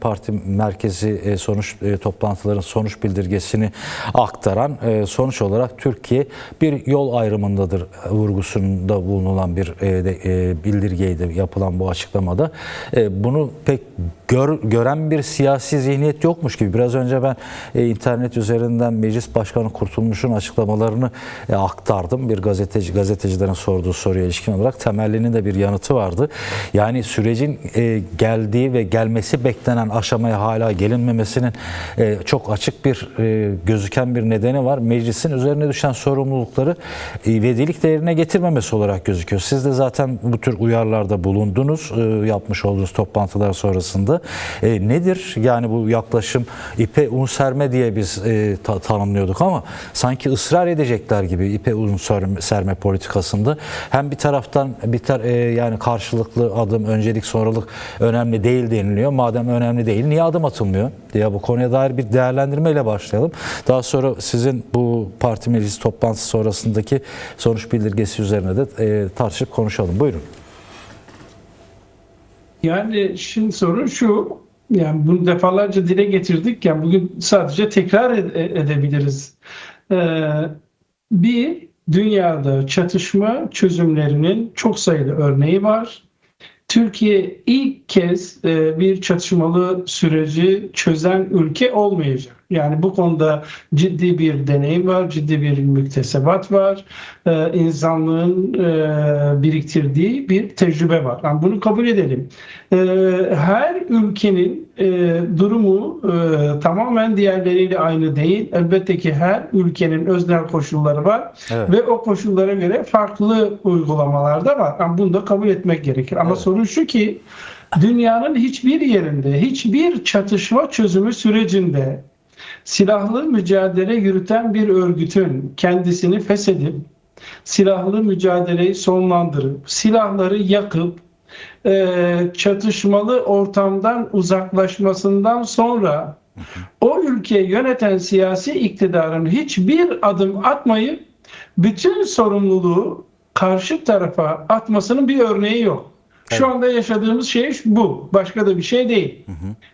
Parti merkezi toplantıların sonuç bildirgesini aktaran sonuç olarak Türkiye bir yol ayrımındadır vurgusunda bulunan bir bildirgeydi yapılan bu açıklamada. Bunu pek gören bir siyasi zihniyet yokmuş gibi. Biraz önce ben internet üzerinden Meclis Başkanı Kurtulmuş'un açıklamalarını aktardım. Bir gazetecilerin sorduğu soruya ilişkin olarak temellinin de bir yanıtı vardı. Yani sürecin geldiği ve gelmesi beklenen aşamaya hala gelinmemesinin çok açık bir gözüken bir nedeni var. Meclisin üzerine düşen sorumlulukları ivedilikle yerine getirmemesi olarak gözüküyor. Siz de zaten bu tür uyarılarda bulundunuz yapmış olduğunuz toplantılar sonrasında. Nedir yani bu yaklaşım? İpe un serme diye biz tanımlıyorduk ama sanki ısrar edecekler gibi ipe un serme politikasında. Hem bir taraftan yani karşılıklı adım, öncelik sonralık önemli değil deniliyor. Madem önemli değil, niye adım atılmıyor diye bu konuya dair bir değerlendirmeyle başlayalım. Daha sonra sizin bu parti meclis toplantısı sonrasındaki sonuç bildirgesi üzerine de tartışıp konuşalım. Buyurun. Yani şimdi sorun şu, yani bunu defalarca dile getirdik, yani bugün sadece tekrar edebiliriz. Bir dünyada çatışma çözümlerinin çok sayıda örneği var. Türkiye ilk kez bir çatışmalı süreci çözen ülke olmayacak. Yani bu konuda ciddi bir deneyim var, ciddi bir müktesebat var. İnsanlığın biriktirdiği bir tecrübe var. Yani bunu kabul edelim. Her ülkenin durumu tamamen diğerleriyle aynı değil. Elbette ki her ülkenin öznel koşulları var. Evet. Ve o koşullara göre farklı uygulamalar da var. Yani bunu da kabul etmek gerekir. Ama evet, sorun şu ki dünyanın hiçbir yerinde, hiçbir çatışma çözümü sürecinde silahlı mücadele yürüten bir örgütün kendisini feshedip, silahlı mücadeleyi sonlandırıp, silahları yakıp, çatışmalı ortamdan uzaklaşmasından sonra o ülkeyi yöneten siyasi iktidarın hiçbir adım atmayıp bütün sorumluluğu karşı tarafa atmasının bir örneği yok. Evet. Şu anda yaşadığımız şey bu. Başka da bir şey değil.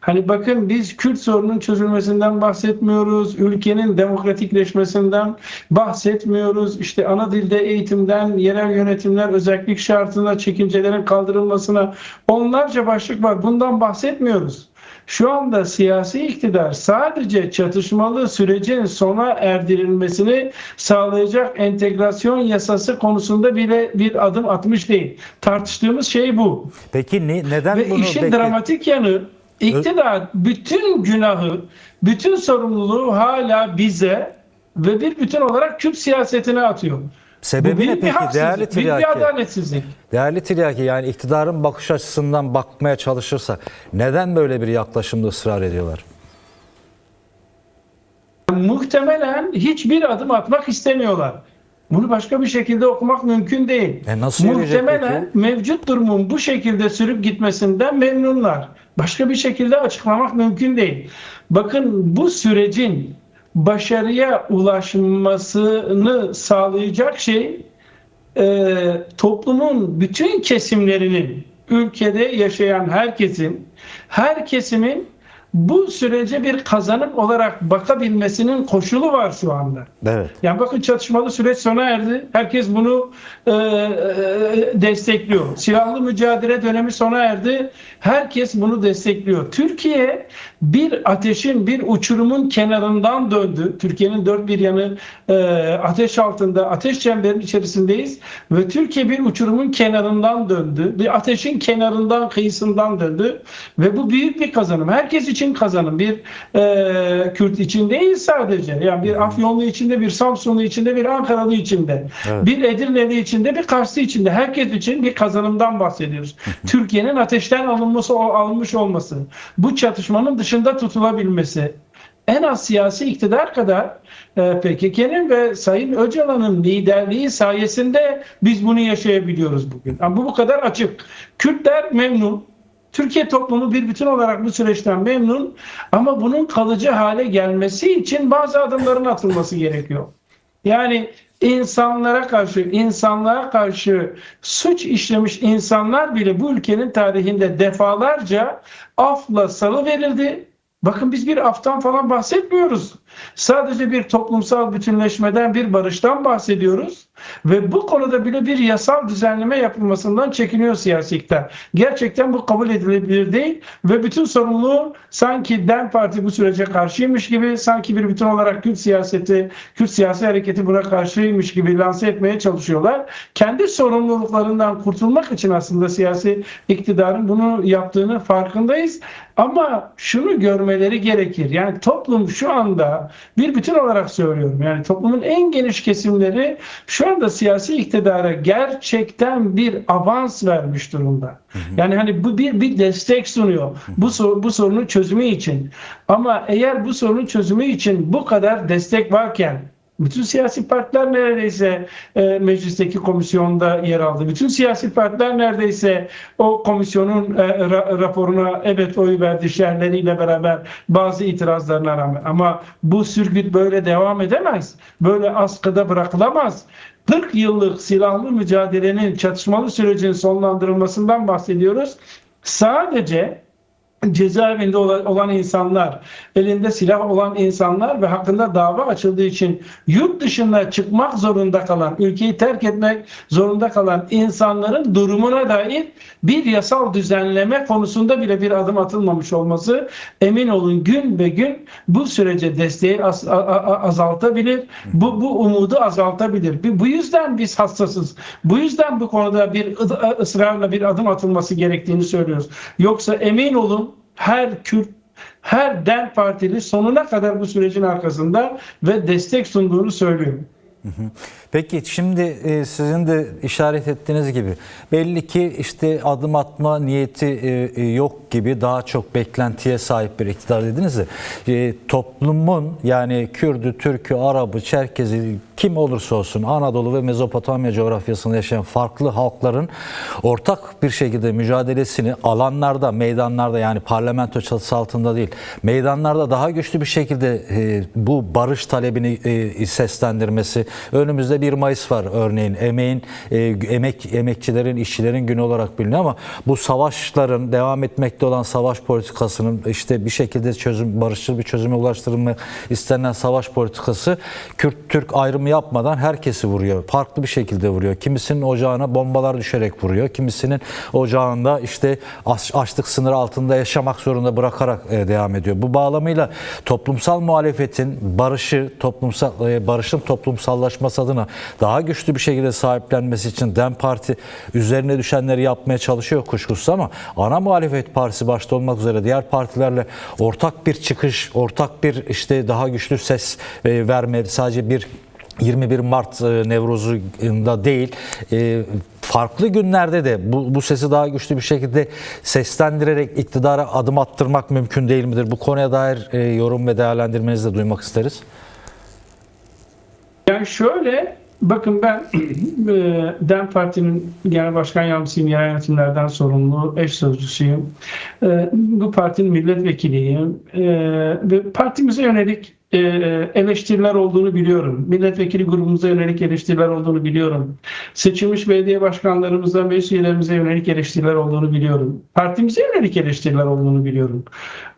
Hani bakın, biz Kürt sorunun çözülmesinden bahsetmiyoruz. Ülkenin demokratikleşmesinden bahsetmiyoruz. İşte ana dilde eğitimden, yerel yönetimler özellik şartına, çekincelerin kaldırılmasına onlarca başlık var. Bundan bahsetmiyoruz. Şu anda siyasi iktidar sadece çatışmalı sürecin sona erdirilmesini sağlayacak entegrasyon yasası konusunda bile bir adım atmış değil. Tartıştığımız şey bu. Peki neden ve bunu... Ve işin dramatik yanı, iktidar bütün günahı, bütün sorumluluğu hala bize ve bir bütün olarak Kürt siyasetine atıyor. Sebebi ne peki değerli Tiryaki? Bir adaletsizlik. Değerli Tiryaki, yani iktidarın bakış açısından bakmaya çalışırsa neden böyle bir yaklaşımda ısrar ediyorlar? Muhtemelen hiçbir adım atmak istemiyorlar. Bunu başka bir şekilde okumak mümkün değil. Nasıl muhtemelen mevcut durumun bu şekilde sürüp gitmesinden memnunlar. Başka bir şekilde açıklamak mümkün değil. Bakın, bu sürecin başarıya ulaşmasını sağlayacak şey toplumun bütün kesimlerinin, ülkede yaşayan her kesimin bu sürece bir kazanım olarak bakabilmesinin koşulu var şu anda. Evet. Yani bakın, çatışmalı süreç sona erdi. Herkes bunu destekliyor. Silahlı mücadele dönemi sona erdi. Herkes bunu destekliyor. Türkiye bir ateşin, bir uçurumun kenarından döndü. Türkiye'nin dört bir yanı ateş altında, ateş çemberinin içerisindeyiz. Ve Türkiye bir uçurumun kenarından döndü. Bir ateşin kenarından, kıyısından döndü. Ve bu büyük bir kazanım. Herkes için kazanım. Bir Kürt için değil sadece. Yani bir Afyonlu içinde, bir Samsunlu içinde, bir Ankaralı içinde, evet, bir Edirneli içinde, bir Karslı içinde. Herkes için bir kazanımdan bahsediyoruz. Türkiye'nin ateşten alınmış olması, bu çatışmanın dışında tutulabilmesi, en az siyasi iktidar kadar PKK'nın ve Sayın Öcalan'ın liderliği sayesinde biz bunu yaşayabiliyoruz bugün. Yani bu kadar açık. Kürtler memnun. Türkiye toplumu bir bütün olarak bu süreçten memnun, ama bunun kalıcı hale gelmesi için bazı adımların atılması gerekiyor. Yani insanlığa karşı suç işlemiş insanlar bile bu ülkenin tarihinde defalarca afla salıverildi. Bakın biz bir aftan falan bahsetmiyoruz. Sadece bir toplumsal bütünleşmeden, bir barıştan bahsediyoruz. Ve bu konuda bile bir yasal düzenleme yapılmasından çekiniyor siyasi iktidar. Gerçekten bu kabul edilebilir değil ve bütün sorumluluğu sanki DEM Parti bu sürece karşıymış gibi, sanki bir bütün olarak Kürt siyasi hareketi buna karşıymış gibi lanse etmeye çalışıyorlar. Kendi sorumluluklarından kurtulmak için aslında siyasi iktidarın bunu yaptığını farkındayız. Ama şunu görmeleri gerekir. Yani toplum şu anda bir bütün olarak söylüyorum. Yani toplumun en geniş kesimleri şu anda siyasi iktidara gerçekten bir avans vermiş durumda. Yani hani bu bir destek sunuyor bu sorunun çözümü için. Ama eğer bu sorunun çözümü için bu kadar destek varken bütün siyasi partiler neredeyse meclisteki komisyonda yer aldı. Bütün siyasi partiler neredeyse o komisyonun raporuna evet oy verdi şerhleriyle beraber bazı itirazlarına rağmen. Ama bu sürgüt böyle devam edemez. Böyle askıda bırakılamaz. 40 yıllık silahlı mücadelenin, çatışmalı sürecin sonlandırılmasından bahsediyoruz. Sadece cezaevinde olan insanlar, elinde silah olan insanlar ve hakkında dava açıldığı için yurt dışına çıkmak zorunda kalan, ülkeyi terk etmek zorunda kalan insanların durumuna dair bir yasal düzenleme konusunda bile bir adım atılmamış olması, emin olun gün be gün bu sürece desteği azaltabilir, bu umudu azaltabilir. Bu yüzden biz hassasız. Bu yüzden bu konuda bir ısrarla bir adım atılması gerektiğini söylüyoruz. Yoksa emin olun her Kürt, her DEM Partili sonuna kadar bu sürecin arkasında ve destek sunduğunu söylüyorum. Peki şimdi sizin de işaret ettiğiniz gibi belli ki işte adım atma niyeti yok gibi, daha çok beklentiye sahip bir iktidar dediniz de toplumun, yani Kürdü, Türkü, Arabı, Çerkezi kim olursa olsun Anadolu ve Mezopotamya coğrafyasında yaşayan farklı halkların ortak bir şekilde mücadelesini alanlarda, meydanlarda, yani parlamento çatısı altında değil, meydanlarda daha güçlü bir şekilde bu barış talebini seslendirmesi. Önümüzde 1 Mayıs var örneğin, emekçilerin, işçilerin günü olarak biliniyor ama bu savaşların, devam etmekte olan savaş politikasının işte bir şekilde barışçıl bir çözüme ulaştırılmak istenen savaş politikası Kürt-Türk ayrımı yapmadan herkesi vuruyor. Farklı bir şekilde vuruyor. Kimisinin ocağına bombalar düşerek vuruyor. Kimisinin ocağında işte açlık sınırı altında yaşamak zorunda bırakarak devam ediyor. Bu bağlamıyla toplumsal muhalefetin barışın toplumsallaşması adına daha güçlü bir şekilde sahiplenmesi için DEM Parti üzerine düşenleri yapmaya çalışıyor kuşkusuz, ama ana muhalefet partisi başta olmak üzere diğer partilerle ortak bir çıkış, ortak bir işte daha güçlü ses verme, sadece 21 Mart Nevruz'unda değil, farklı günlerde de bu sesi daha güçlü bir şekilde seslendirerek iktidara adım attırmak mümkün değil midir? Bu konuya dair yorum ve değerlendirmenizi de duymak isteriz. Yani şöyle, bakın ben DEM Parti'nin genel başkan yardımcısıyım, yerel yönetimlerden sorumlu, eş sözcüsüyüm. Bu partinin milletvekiliyim ve partimize yönelik eleştiriler olduğunu biliyorum. Milletvekili grubumuza yönelik eleştiriler olduğunu biliyorum. Seçilmiş belediye başkanlarımıza, meclis üyelerimize yönelik eleştiriler olduğunu biliyorum. Partimize yönelik eleştiriler olduğunu biliyorum.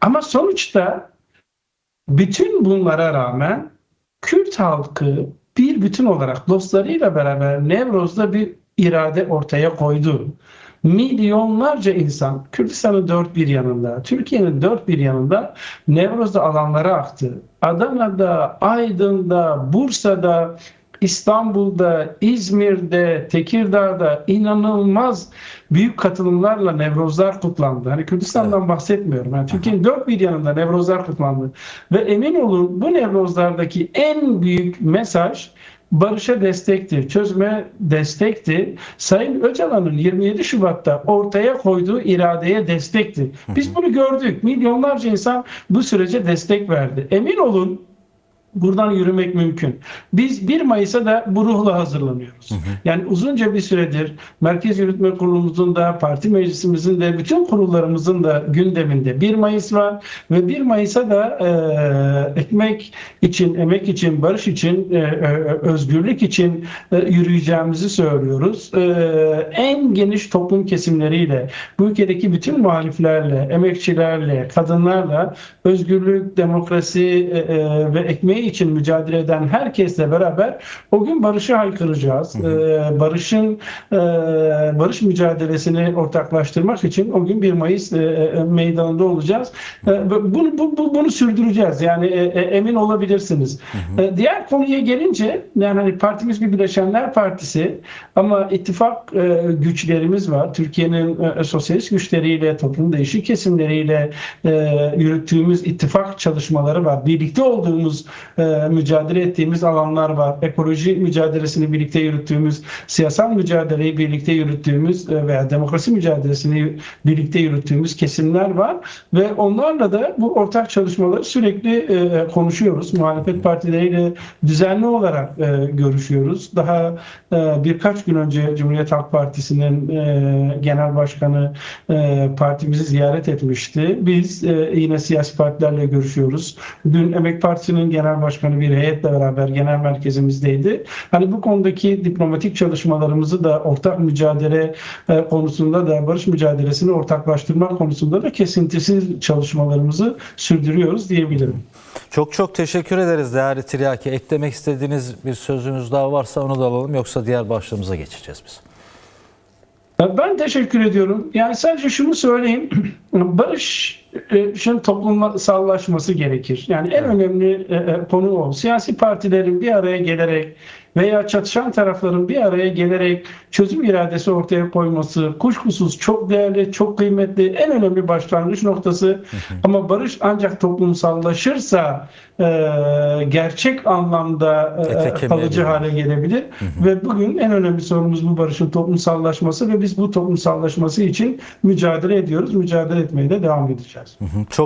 Ama sonuçta bütün bunlara rağmen Kürt halkı bir bütün olarak dostlarıyla beraber Nevroz'da bir irade ortaya koydu. Milyonlarca insan Kürdistan'ın dört bir yanında, Türkiye'nin dört bir yanında Nevroz'da alanlara aktı. Adana'da, Aydın'da, Bursa'da, İstanbul'da, İzmir'de, Tekirdağ'da inanılmaz büyük katılımlarla Nevrozlar kutlandı. Hani Kürdistan'dan bahsetmiyorum. Yani Türkiye'nin dört bir yanında Nevrozlar kutlandı. Ve emin olun bu Nevrozlardaki en büyük mesaj barışa destekti, çözüme destekti. Sayın Öcalan'ın 27 Şubat'ta ortaya koyduğu iradeye destekti. Biz bunu gördük. Milyonlarca insan bu sürece destek verdi. Emin olun buradan yürümek mümkün. Biz 1 Mayıs'a da bu ruhla hazırlanıyoruz. Yani uzunca bir süredir Merkez Yürütme Kurulumuzun da, parti meclisimizin de, bütün kurullarımızın da gündeminde 1 Mayıs var ve 1 Mayıs'a da ekmek için, emek için, barış için, özgürlük için yürüyeceğimizi söylüyoruz. En geniş toplum kesimleriyle, bu ülkedeki bütün muhaliflerle, emekçilerle, kadınlarla özgürlük, demokrasi ve ekmeği için mücadele eden herkesle beraber o gün barışı haykıracağız. Barış mücadelesini ortaklaştırmak için o gün 1 Mayıs meydanında olacağız. Bunu sürdüreceğiz. Yani emin olabilirsiniz. Diğer konuya gelince, yani hani partimiz bir Bileşenler Partisi ama ittifak güçlerimiz var. Türkiye'nin sosyalist güçleriyle, toplum değişik kesimleriyle yürüttüğümüz ittifak çalışmaları var. Birlikte olduğumuz, mücadele ettiğimiz alanlar var. Ekoloji mücadelesini birlikte yürüttüğümüz, siyasal mücadeleyi birlikte yürüttüğümüz veya demokrasi mücadelesini birlikte yürüttüğümüz kesimler var ve onlarla da bu ortak çalışmaları sürekli konuşuyoruz. Muhalefet partileriyle düzenli olarak görüşüyoruz. Daha birkaç gün önce Cumhuriyet Halk Partisi'nin genel başkanı partimizi ziyaret etmişti. Biz yine siyasi partilerle görüşüyoruz. Dün Emek Partisi'nin genel başkanı bir heyetle beraber genel merkezimizdeydi. Hani bu konudaki diplomatik çalışmalarımızı da, ortak mücadele konusunda da, barış mücadelesini ortaklaştırmak konusunda da kesintisiz çalışmalarımızı sürdürüyoruz diyebilirim. Çok çok teşekkür ederiz değerli Tiryaki. Eklemek istediğiniz bir sözünüz daha varsa onu da alalım, yoksa diğer başlığımıza geçeceğiz biz. Ben teşekkür ediyorum. Yani sadece şunu söyleyeyim. Barışın toplumsallaşması gerekir. Yani en önemli konu o. Siyasi partilerin bir araya gelerek veya çatışan tarafların bir araya gelerek çözüm iradesi ortaya koyması kuşkusuz çok değerli, çok kıymetli, en önemli başlangıç noktası. Ama barış ancak toplumsallaşırsa gerçek anlamda kalıcı hale gelebilir. Ve bugün en önemli sorunumuz bu barışın toplumsallaşması ve biz bu toplumsallaşması için mücadele ediyoruz. Mücadele etmeye de devam edeceğiz. Çok